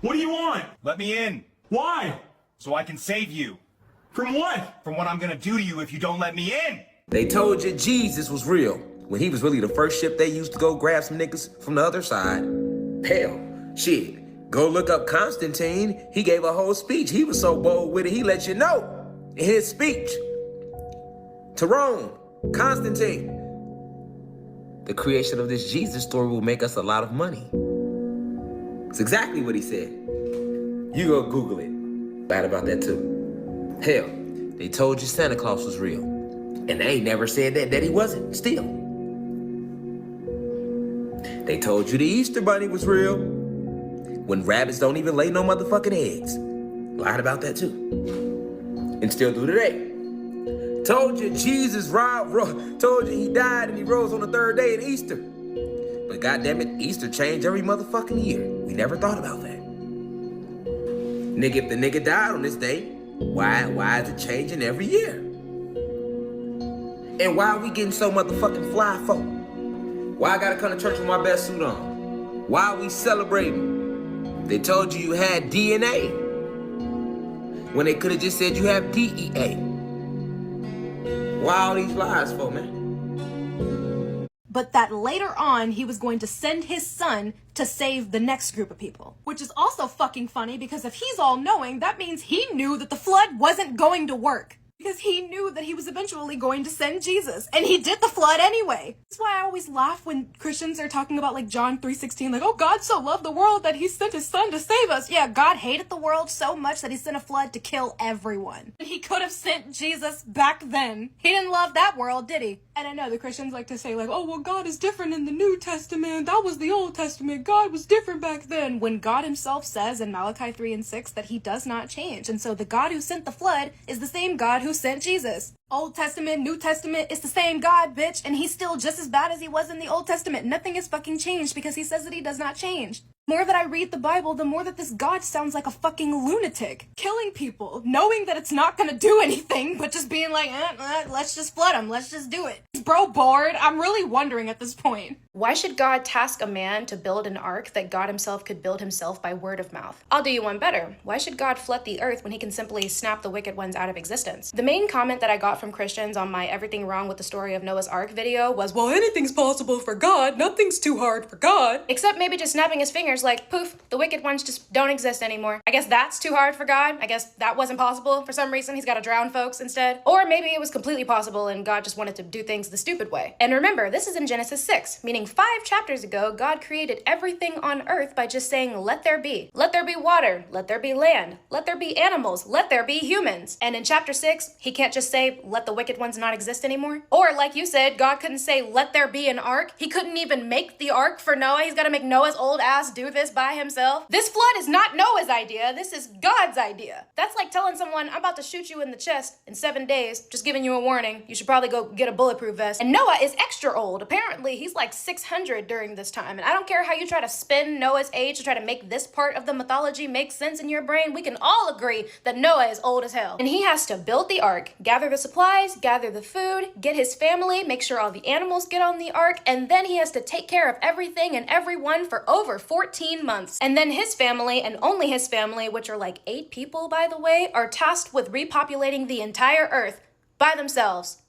What do you want? Let me in. Why? So I can save you. From what? From what I'm gonna do to you if you don't let me in. They told you Jesus was real, when he was really the first ship they used to go grab some niggas from the other side. Hell, shit, go look up Constantine. He gave a whole speech. He was so bold with it, he let you know in his speech. To Rome, Constantine. The creation of this Jesus story will make us a lot of money. It's exactly what he said. You go Google it. Bad about that too. Hell, they told you Santa Claus was real. And they ain't never said that he wasn't, still. They told you the Easter Bunny was real, when rabbits don't even lay no motherfucking eggs. Lied about that too. And still do today. Told you Jesus told you he died and he rose on the third day of Easter. But goddammit, Easter changed every motherfucking year. We never thought about that. Nigga, if the nigga died on this day, why is it changing every year? And why are we getting so motherfucking fly folk? Why I gotta come to church with my best suit on? Why are we celebrating? They told you had DNA, when they could've just said you have DEA. Why all these lies for, man? But that later on, he was going to send his son to save the next group of people. Which is also fucking funny, because if he's all-knowing, that means he knew that the flood wasn't going to work. Because he knew that he was eventually going to send Jesus. And he did the flood anyway. That's why I always laugh when Christians are talking about like John 3:16, like, oh, God so loved the world that he sent his son to save us. Yeah, God hated the world so much that he sent a flood to kill everyone. He could have sent Jesus back then. He didn't love that world, did he? And I know the Christians like to say like, oh, well, God is different in the New Testament. That was the Old Testament. God was different back then. When God himself says in Malachi 3:6 that he does not change. And so the God who sent the flood is the same God who sent Jesus. Old Testament, New Testament, it's the same God, bitch, and he's still just as bad as he was in the Old Testament. Nothing has fucking changed because he says that he does not change. The more that I read the Bible, the more that this God sounds like a fucking lunatic. Killing people, knowing that it's not gonna do anything, but just being like, let's just flood them, let's just do it. Is bro bored? I'm really wondering at this point. Why should God task a man to build an ark that God himself could build himself by word of mouth? I'll do you one better. Why should God flood the earth when he can simply snap the wicked ones out of existence? The main comment that I got from Christians on my Everything Wrong with the Story of Noah's Ark video was, well, anything's possible for God, nothing's too hard for God. Except maybe just snapping his fingers like, poof, the wicked ones just don't exist anymore. I guess that's too hard for God. I guess that wasn't possible. For some reason, he's gotta drown folks instead. Or maybe it was completely possible and God just wanted to do things the stupid way. And remember, this is in Genesis 6, meaning 5 chapters ago, God created everything on earth by just saying, let there be. Let there be water. Let there be land. Let there be animals. Let there be humans. And in chapter 6, he can't just say, let the wicked ones not exist anymore. Or like you said, God couldn't say, let there be an ark. He couldn't even make the ark for Noah. He's gotta make Noah's old ass do this by himself. This flood is not Noah's idea. This is God's idea. That's like telling someone, I'm about to shoot you in the chest in 7 days, just giving you a warning. You should probably go get a bulletproof vest. And Noah is extra old. Apparently, he's like 600 during this time. And I don't care how you try to spin Noah's age to try to make this part of the mythology make sense in your brain. We can all agree that Noah is old as hell. And he has to build the ark, gather the supplies, gather the food, get his family, make sure all the animals get on the ark, and then he has to take care of everything and everyone for over 14 months. And then his family, and only his family, which are like 8 people by the way, are tasked with repopulating the entire earth by themselves.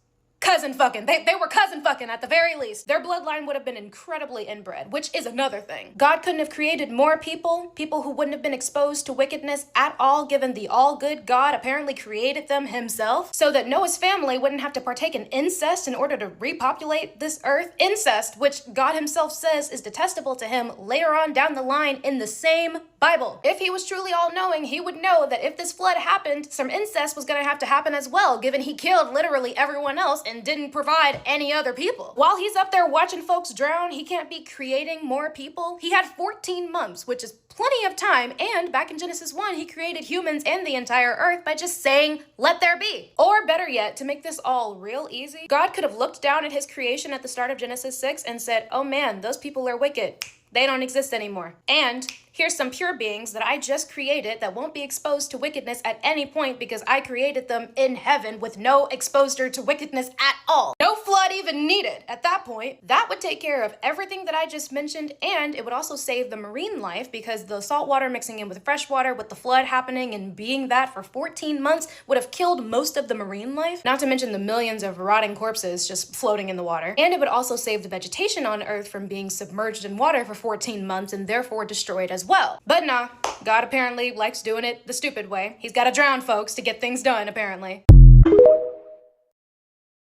Cousin fucking. They were cousin fucking at the very least. Their bloodline would have been incredibly inbred, which is another thing. God couldn't have created more people who wouldn't have been exposed to wickedness at all, given the all-good God apparently created them himself, so that Noah's family wouldn't have to partake in incest in order to repopulate this earth. Incest, which God himself says is detestable to him later on down the line in the same Bible. If he was truly all-knowing, he would know that if this flood happened, some incest was gonna have to happen as well, given he killed literally everyone else and didn't provide any other people. While he's up there watching folks drown, he can't be creating more people. He had 14 months, which is plenty of time, and back in Genesis 1, he created humans and the entire earth by just saying, let there be. Or better yet, to make this all real easy, God could have looked down at his creation at the start of Genesis 6 and said, oh man, those people are wicked. They don't exist anymore. And Here's some pure beings that I just created that won't be exposed to wickedness at any point because I created them in heaven with no exposure to wickedness at all. No flood even needed. At that point, that would take care of everything that I just mentioned, and it would also save the marine life because the salt water mixing in with fresh water with the flood happening and being that for 14 months would have killed most of the marine life, not to mention the millions of rotting corpses just floating in the water. And it would also save the vegetation on Earth from being submerged in water for 14 months and therefore destroyed as well. But nah, God apparently likes doing it the stupid way. He's gotta drown folks to get things done, apparently.